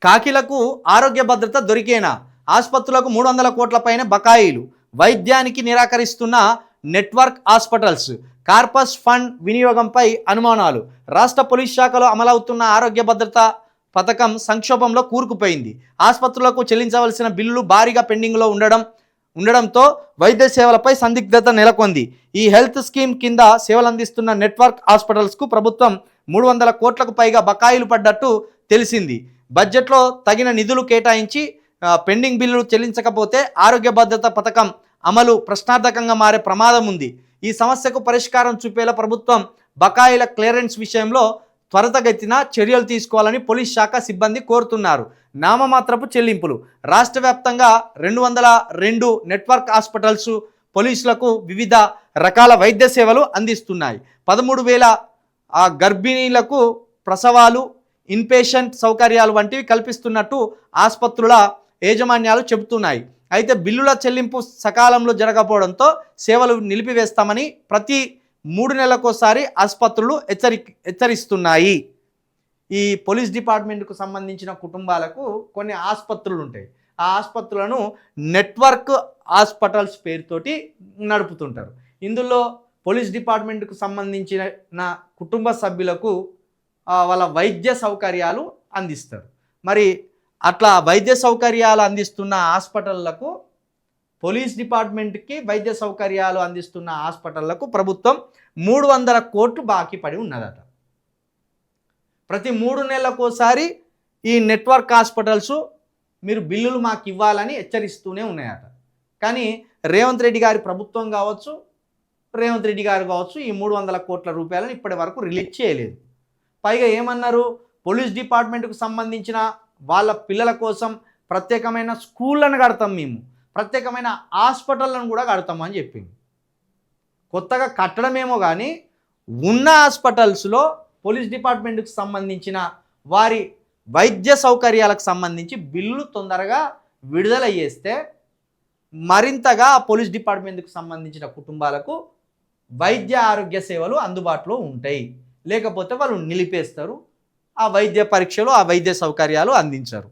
కాకిలకు ఆరోగ్య భద్రత దొరికేనా? ఆసుపత్రులకు 300 కోట్ల పైన బకాయిలు. వైద్యానికి నిరాకరిస్తున్న నెట్వర్క్ హాస్పిటల్స్. కార్పస్ ఫండ్ వినియోగంపై అనుమానాలు. రాష్ట్ర పోలీస్ శాఖలో అమలవుతున్న ఆరోగ్య భద్రత పథకం సంక్షోభంలో కూరుకుపోయింది. ఆసుపత్రులకు చెల్లించవలసిన బిల్లులు భారీగా పెండింగ్లో ఉండడంతో వైద్య సేవలపై సందిగ్ధత నెలకొంది. ఈ హెల్త్ స్కీమ్ కింద సేవలు అందిస్తున్న నెట్వర్క్ హాస్పిటల్స్కు ప్రభుత్వం 300 కోట్లకు పైగా బకాయిలు పడ్డట్టు తెలిసింది. బడ్జెట్లో తగిన నిధులు కేటాయించి పెండింగ్ బిల్లులు చెల్లించకపోతే ఆరోగ్య భద్రత పథకం అమలు ప్రశ్నార్థకంగా మారే ప్రమాదం ఉంది. ఈ సమస్యకు పరిష్కారం చూపేలా ప్రభుత్వం బకాయిల క్లియరెన్స్ విషయంలో త్వరితగతిన చర్యలు తీసుకోవాలని పోలీస్ శాఖ సిబ్బంది కోరుతున్నారు. నామమాత్రపు చెల్లింపులు. రాష్ట్ర వ్యాప్తంగా 202 నెట్వర్క్ హాస్పిటల్స్ పోలీసులకు వివిధ రకాల వైద్య సేవలు అందిస్తున్నాయి. 13,000 గర్భిణీలకు ప్రసవాలు, ఇన్పేషెంట్ సౌకర్యాలు వంటివి కల్పిస్తున్నట్టు ఆసుపత్రుల యాజమాన్యాలు చెబుతున్నాయి. అయితే బిల్లుల చెల్లింపు సకాలంలో జరగకపోవడంతో సేవలు నిలిపివేస్తామని ప్రతి 3 నెలలకోసారి ఆసుపత్రులు హెచ్చరిస్తున్నాయి. ఈ పోలీస్ డిపార్ట్మెంట్కు సంబంధించిన కుటుంబాలకు కొన్ని ఆసుపత్రులు ఉంటాయి. ఆ ఆసుపత్రులను నెట్వర్క్ హాస్పిటల్స్ పేరుతోటి నడుపుతుంటారు. ఇందులో పోలీస్ డిపార్ట్మెంట్కు సంబంధించిన కుటుంబ సభ్యులకు వాళ్ళ వైద్య సౌకర్యాలు అందిస్తారు. మరి అట్లా వైద్య సౌకర్యాలు అందిస్తున్న హాస్పిటళ్లకు, పోలీస్ డిపార్ట్మెంట్కి వైద్య సౌకర్యాలు అందిస్తున్న హాస్పిటళ్లకు ప్రభుత్వం 300 కోట్లు బాకీ పడి ఉన్నదట. ప్రతి 3 నెలలకోసారి ఈ నెట్వర్క్ హాస్పిటల్స్ మీరు బిల్లులు మాకు ఇవ్వాలని హెచ్చరిస్తూనే ఉన్నాయట. కానీ రేవంత్ రెడ్డి గారి ప్రభుత్వం కావచ్చు, రేవంత్ రెడ్డి గారు కావచ్చు, ఈ 300 కోట్ల రూపాయలను ఇప్పటి వరకు రిలీజ్ చేయలేదు. పైగా ఏమన్నారు, పోలీస్ డిపార్ట్మెంట్కు సంబంధించిన వాళ్ళ పిల్లల కోసం ప్రత్యేకమైన స్కూళ్ళను కడతాం, మేము ప్రత్యేకమైన హాస్పిటళ్ళను కూడా కడతామని చెప్పింది. కొత్తగా కట్టడమేమో కానీ ఉన్న హాస్పిటల్స్లో పోలీస్ డిపార్ట్మెంట్కి సంబంధించిన వారి వైద్య సౌకర్యాలకు సంబంధించి బిల్లులు తొందరగా విడుదల చేస్తే మరింతగా పోలీస్ డిపార్ట్మెంట్కి సంబంధించిన కుటుంబాలకు వైద్య ఆరోగ్య సేవలు అందుబాటులో ఉంటాయి. లేకపోతే వాళ్ళు నిలిపేస్తారు, ఆ వైద్య పరీక్షలు, ఆ వైద్య సౌకర్యాలు అందించరు.